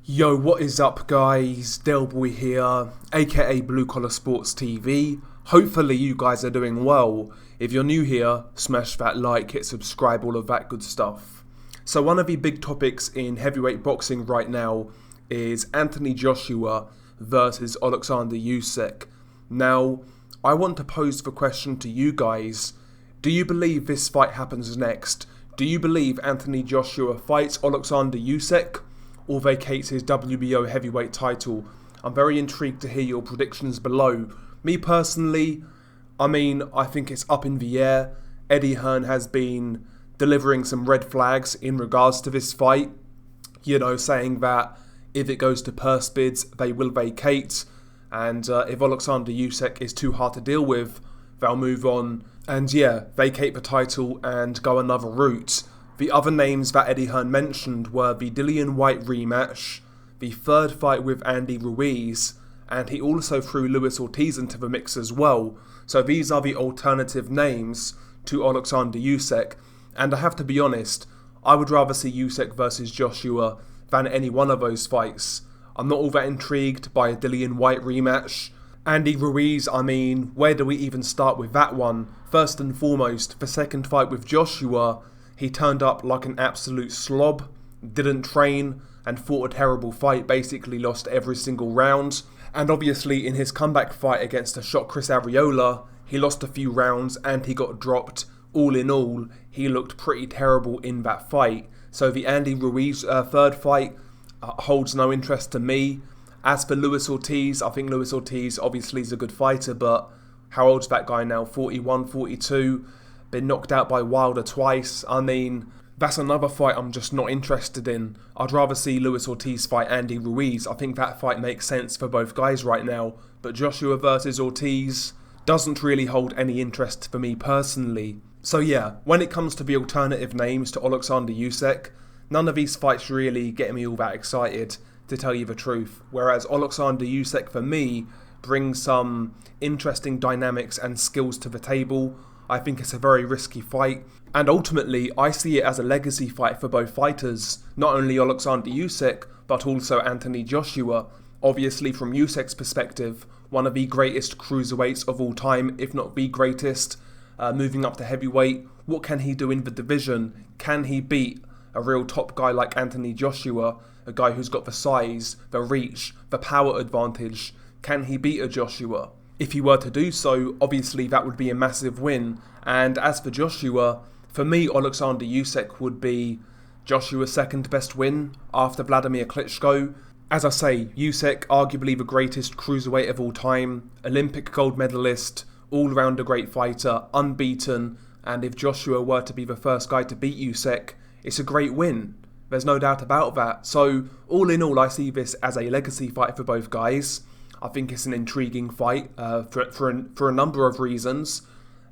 Yo, what is up guys? Delboy here, aka Blue Collar Sports TV. Hopefully you guys are doing well. If you're new here, smash that like, hit subscribe, all of that good stuff. So one of the big topics in heavyweight boxing right now is Anthony Joshua versus Oleksandr Usyk. Now, I want to pose the question to you guys. Do you believe this fight happens next? Do you believe Anthony Joshua fights Oleksandr Usyk or vacates his WBO heavyweight title? I'm very intrigued to hear your predictions below. Me personally, I think it's up in the air. Eddie Hearn has been delivering some red flags in regards to this fight. Saying that if it goes to purse bids, they will vacate. And if Oleksandr Usyk is too hard to deal with, they'll move on and vacate the title and go another route. The other names that Eddie Hearn mentioned were the Dillian Whyte rematch, the third fight with Andy Ruiz, and he also threw Luis Ortiz into the mix as well. So these are the alternative names to Oleksandr Usyk. And I have to be honest, I would rather see Usyk versus Joshua than any one of those fights. I'm not all that intrigued by a Dillian Whyte rematch. Andy Ruiz, where do we even start with that one? First and foremost, the second fight with Joshua, he turned up like an absolute slob, didn't train, and fought a terrible fight, basically lost every single round. And obviously in his comeback fight against a shot Chris Arreola, he lost a few rounds and he got dropped. All in all, he looked pretty terrible in that fight. So the Andy Ruiz third fight holds no interest to me. As for Luis Ortiz, I think Luis Ortiz obviously is a good fighter, but how old's that guy now? 41, 42? Been knocked out by Wilder twice. That's another fight I'm just not interested in. I'd rather see Luis Ortiz fight Andy Ruiz. I think that fight makes sense for both guys right now. But Joshua versus Ortiz doesn't really hold any interest for me personally. So when it comes to the alternative names to Oleksandr Usyk, none of these fights really get me all that excited, to tell you the truth. Whereas Oleksandr Usyk, for me, brings some interesting dynamics and skills to the table. I think it's a very risky fight, and ultimately I see it as a legacy fight for both fighters, not only Oleksandr Usyk, but also Anthony Joshua. Obviously from Usyk's perspective, one of the greatest cruiserweights of all time, if not the greatest, moving up to heavyweight. What can he do in the division? Can he beat a real top guy like Anthony Joshua, a guy who's got the size, the reach, the power advantage? Can he beat a Joshua? If he were to do so, obviously that would be a massive win. And as for Joshua, for me, Oleksandr Usyk would be Joshua's second best win after Vladimir Klitschko. As I say, Usyk, arguably the greatest cruiserweight of all time, Olympic gold medalist, all-round a great fighter, unbeaten, and if Joshua were to be the first guy to beat Usyk, it's a great win. There's no doubt about that. So, all in all, I see this as a legacy fight for both guys. I think it's an intriguing fight for a number of reasons.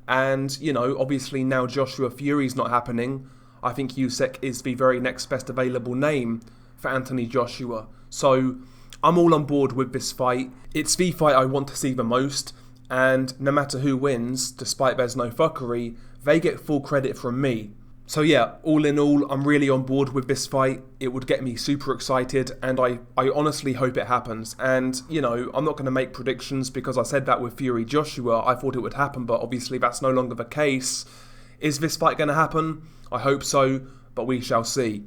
And, obviously now Joshua Fury's not happening. I think Usyk is the very next best available name for Anthony Joshua. So, I'm all on board with this fight. It's the fight I want to see the most. And no matter who wins, despite there's no fuckery, they get full credit from me. So all in all, I'm really on board with this fight. It would get me super excited, and I honestly hope it happens. And, I'm not going to make predictions because I said that with Fury Joshua. I thought it would happen, but obviously that's no longer the case. Is this fight going to happen? I hope so, but we shall see.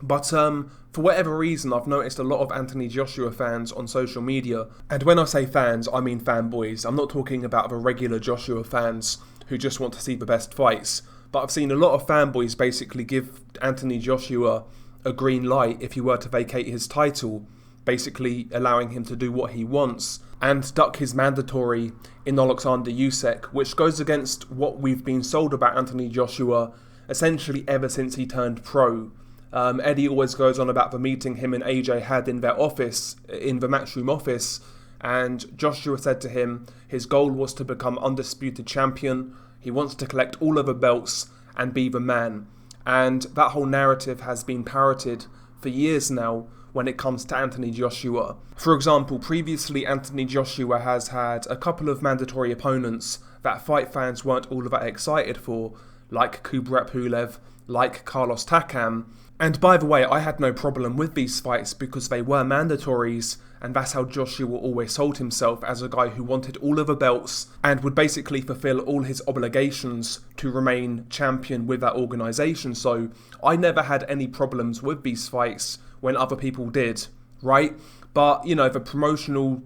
But for whatever reason, I've noticed a lot of Anthony Joshua fans on social media. And when I say fans, I mean fanboys. I'm not talking about the regular Joshua fans who just want to see the best fights. But I've seen a lot of fanboys basically give Anthony Joshua a green light if he were to vacate his title, basically allowing him to do what he wants and duck his mandatory in Oleksandr Usyk, which goes against what we've been sold about Anthony Joshua essentially ever since he turned pro. Eddie always goes on about the meeting him and AJ had in their office, in the Matchroom office, and Joshua said to him his goal was to become undisputed champion. He wants to collect all of the belts and be the man. And that whole narrative has been parroted for years now when it comes to Anthony Joshua. For example, previously Anthony Joshua has had a couple of mandatory opponents that fight fans weren't all that excited for, like Kubrat Pulev, like Carlos Takam. And by the way, I had no problem with these fights because they were mandatories, and that's how Joshua always sold himself, as a guy who wanted all of the belts and would basically fulfill all his obligations to remain champion with that organisation. So I never had any problems with these fights when other people did, right? But, you know, the promotional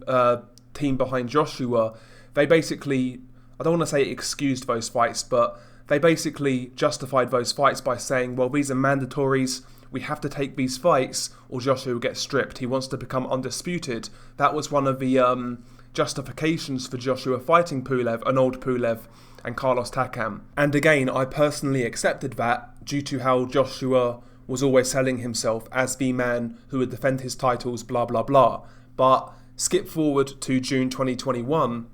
team behind Joshua, they basically, I don't want to say excused those fights, but they basically justified those fights by saying, well, these are mandatories, we have to take these fights or Joshua will get stripped. He wants to become undisputed. That was one of the justifications for Joshua fighting Pulev, an old Pulev, and Carlos Takam. And again, I personally accepted that due to how Joshua was always selling himself as the man who would defend his titles, blah, blah, blah. But skip forward to June 2021,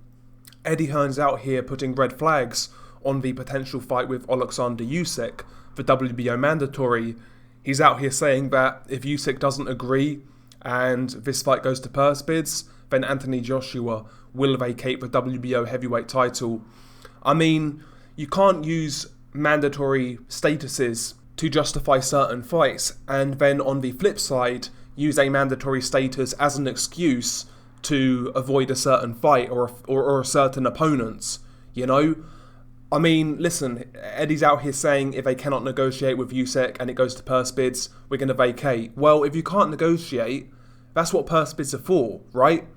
Eddie Hearn's out here putting red flags on the potential fight with Oleksandr Usyk, the WBO mandatory. He's out here saying that if Usyk doesn't agree and this fight goes to purse bids, then Anthony Joshua will vacate the WBO heavyweight title. I mean, you can't use mandatory statuses to justify certain fights, and then on the flip side, use a mandatory status as an excuse to avoid a certain fight or a certain opponent, you know? I mean, listen, Eddie's out here saying if they cannot negotiate with Usyk and it goes to purse bids, we're going to vacate. Well, if you can't negotiate, that's what purse bids are for, right?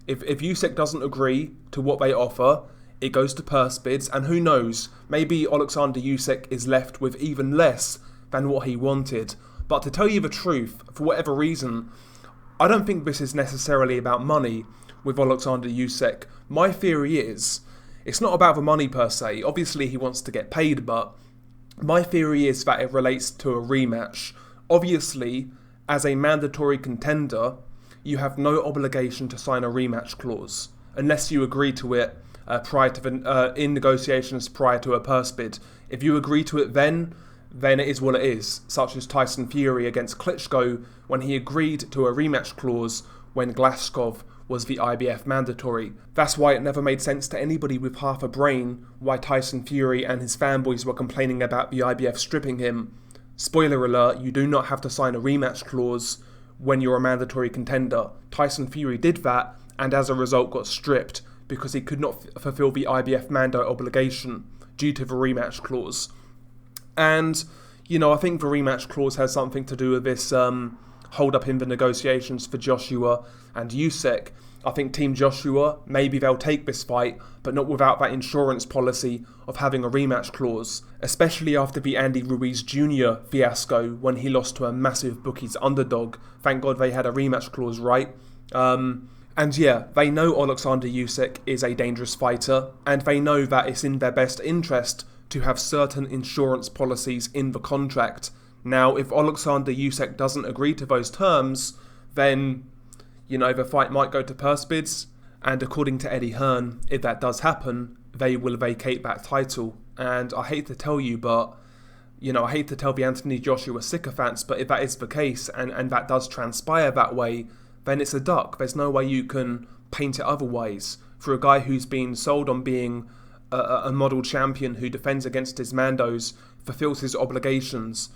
If Usyk doesn't agree to what they offer, it goes to purse bids, and who knows, maybe Oleksandr Usyk is left with even less than what he wanted. But to tell you the truth, for whatever reason, I don't think this is necessarily about money with Oleksandr Usyk. My theory is, it's not about the money per se. Obviously he wants to get paid, but my theory is that it relates to a rematch. Obviously, as a mandatory contender, you have no obligation to sign a rematch clause, unless you agree to it in negotiations prior to a purse bid. If you agree to it then it is what it is, such as Tyson Fury against Klitschko when he agreed to a rematch clause when Glazkov was the IBF mandatory. That's why it never made sense to anybody with half a brain why Tyson Fury and his fanboys were complaining about the IBF stripping him. Spoiler alert, you do not have to sign a rematch clause when you're a mandatory contender. Tyson Fury did that and as a result got stripped because he could not fulfill the IBF Mando obligation due to the rematch clause. And, you know, I think the rematch clause has something to do with this hold up in the negotiations for Joshua and Usyk. I think Team Joshua, maybe they'll take this fight, but not without that insurance policy of having a rematch clause, especially after the Andy Ruiz Jr. fiasco when he lost to a massive bookies underdog. Thank God they had a rematch clause, right? And yeah, they know Oleksandr Usyk is a dangerous fighter, and they know that it's in their best interest to have certain insurance policies in the contract. Now, if Oleksandr Usyk doesn't agree to those terms, then, you know, the fight might go to purse bids, and according to Eddie Hearn, if that does happen, they will vacate that title. And I hate to tell you, but, you know, I hate to tell the Anthony Joshua sycophants, but if that is the case, and that does transpire that way, then it's a duck. There's no way you can paint it otherwise. For a guy who's been sold on being a model champion who defends against his Mandos, fulfills his obligations,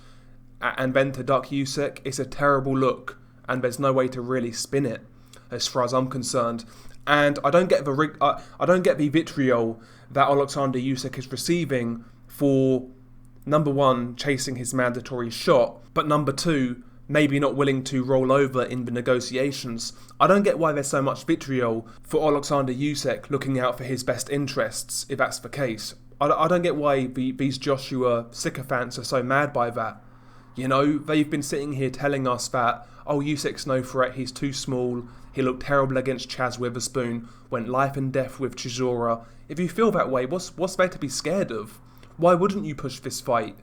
and then to duck Usyk, it's a terrible look, and there's no way to really spin it, as far as I'm concerned. And I don't get the vitriol that Oleksandr Usyk is receiving for, number one, chasing his mandatory shot, but number two, maybe not willing to roll over in the negotiations. I don't get why there's so much vitriol for Oleksandr Usyk looking out for his best interests, if that's the case. I don't get why these Joshua sycophants are so mad by that. You know, they've been sitting here telling us that, oh, Usyk's no threat, he's too small, he looked terrible against Chaz Witherspoon, went life and death with Chisora. If you feel that way, what's there to be scared of? Why wouldn't you push this fight?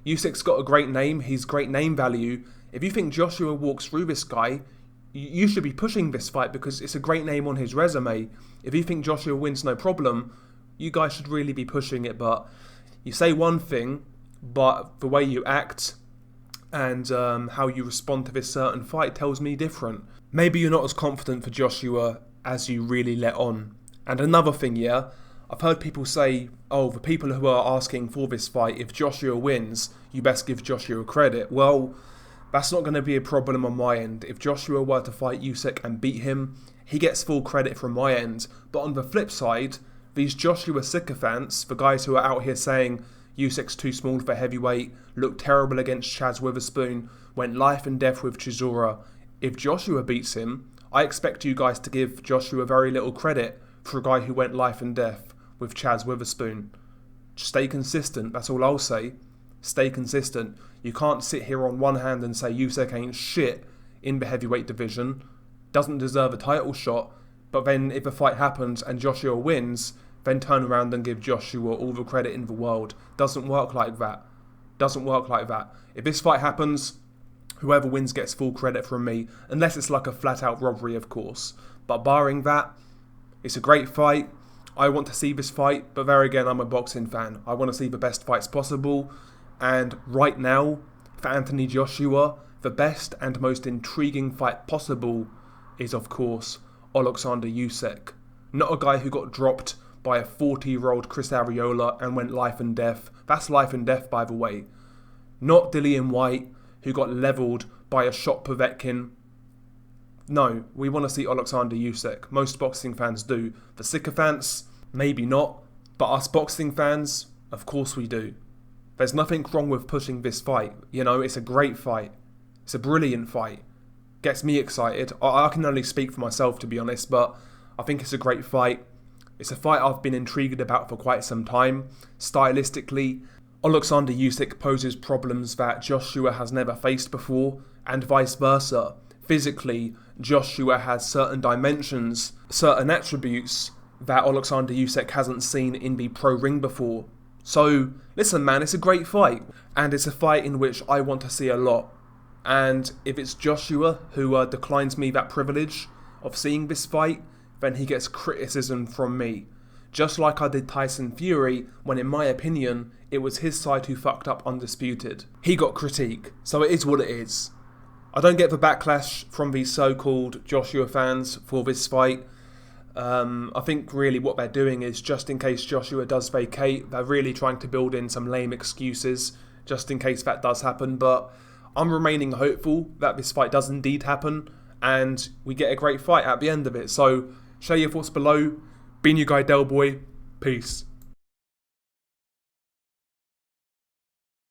Usyk's got a great name, he's great name value. If you think Joshua walks through this guy, you should be pushing this fight because it's a great name on his resume. If you think Joshua wins no problem, you guys should really be pushing it. But you say one thing, but the way you act and how you respond to this certain fight tells me different. Maybe you're not as confident for Joshua as you really let on. And another thing, yeah, I've heard people say, oh, the people who are asking for this fight, if Joshua wins, you best give Joshua credit. Well, that's not going to be a problem on my end. If Joshua were to fight Usyk and beat him, he gets full credit from my end. But on the flip side, these Joshua sycophants, the guys who are out here saying Usyk's too small for heavyweight, looked terrible against Chaz Witherspoon, went life and death with Chisora. If Joshua beats him, I expect you guys to give Joshua very little credit for a guy who went life and death with Chaz Witherspoon. Stay consistent, that's all I'll say. Stay consistent. You can't sit here on one hand and say Usyk ain't shit in the heavyweight division, doesn't deserve a title shot, but then if a fight happens and Joshua wins, then turn around and give Joshua all the credit in the world. Doesn't work like that. Doesn't work like that. If this fight happens, whoever wins gets full credit from me, unless it's like a flat out robbery, of course. But barring that, it's a great fight. I want to see this fight, but there again, I'm a boxing fan. I want to see the best fights possible. And right now, for Anthony Joshua, the best and most intriguing fight possible is, of course, Oleksandr Usyk. Not a guy who got dropped by a 40-year-old Chris Arreola and went life and death. That's life and death, by the way. Not Dillian Whyte, who got levelled by a shot Povetkin. No, we want to see Oleksandr Usyk. Most boxing fans do. The sycophants, maybe not. But us boxing fans, of course we do. There's nothing wrong with pushing this fight. You know, it's a great fight. It's a brilliant fight. Gets me excited. I can only speak for myself, to be honest, but I think it's a great fight. It's a fight I've been intrigued about for quite some time. Stylistically, Oleksandr Usyk poses problems that Joshua has never faced before, and vice versa. Physically, Joshua has certain dimensions, certain attributes that Oleksandr Usyk hasn't seen in the pro ring before. So, listen man, it's a great fight, and it's a fight in which I want to see a lot. And if it's Joshua who declines me that privilege of seeing this fight, then he gets criticism from me. Just like I did Tyson Fury, when in my opinion, it was his side who fucked up undisputed. He got critique, so it is what it is. I don't get the backlash from these so-called Joshua fans for this fight. I think really what they're doing is, just in case Joshua does vacate, they're really trying to build in some lame excuses, just in case that does happen. But I'm remaining hopeful that this fight does indeed happen, and we get a great fight at the end of it. So, share your thoughts below. Been your guy Del Boy. Peace.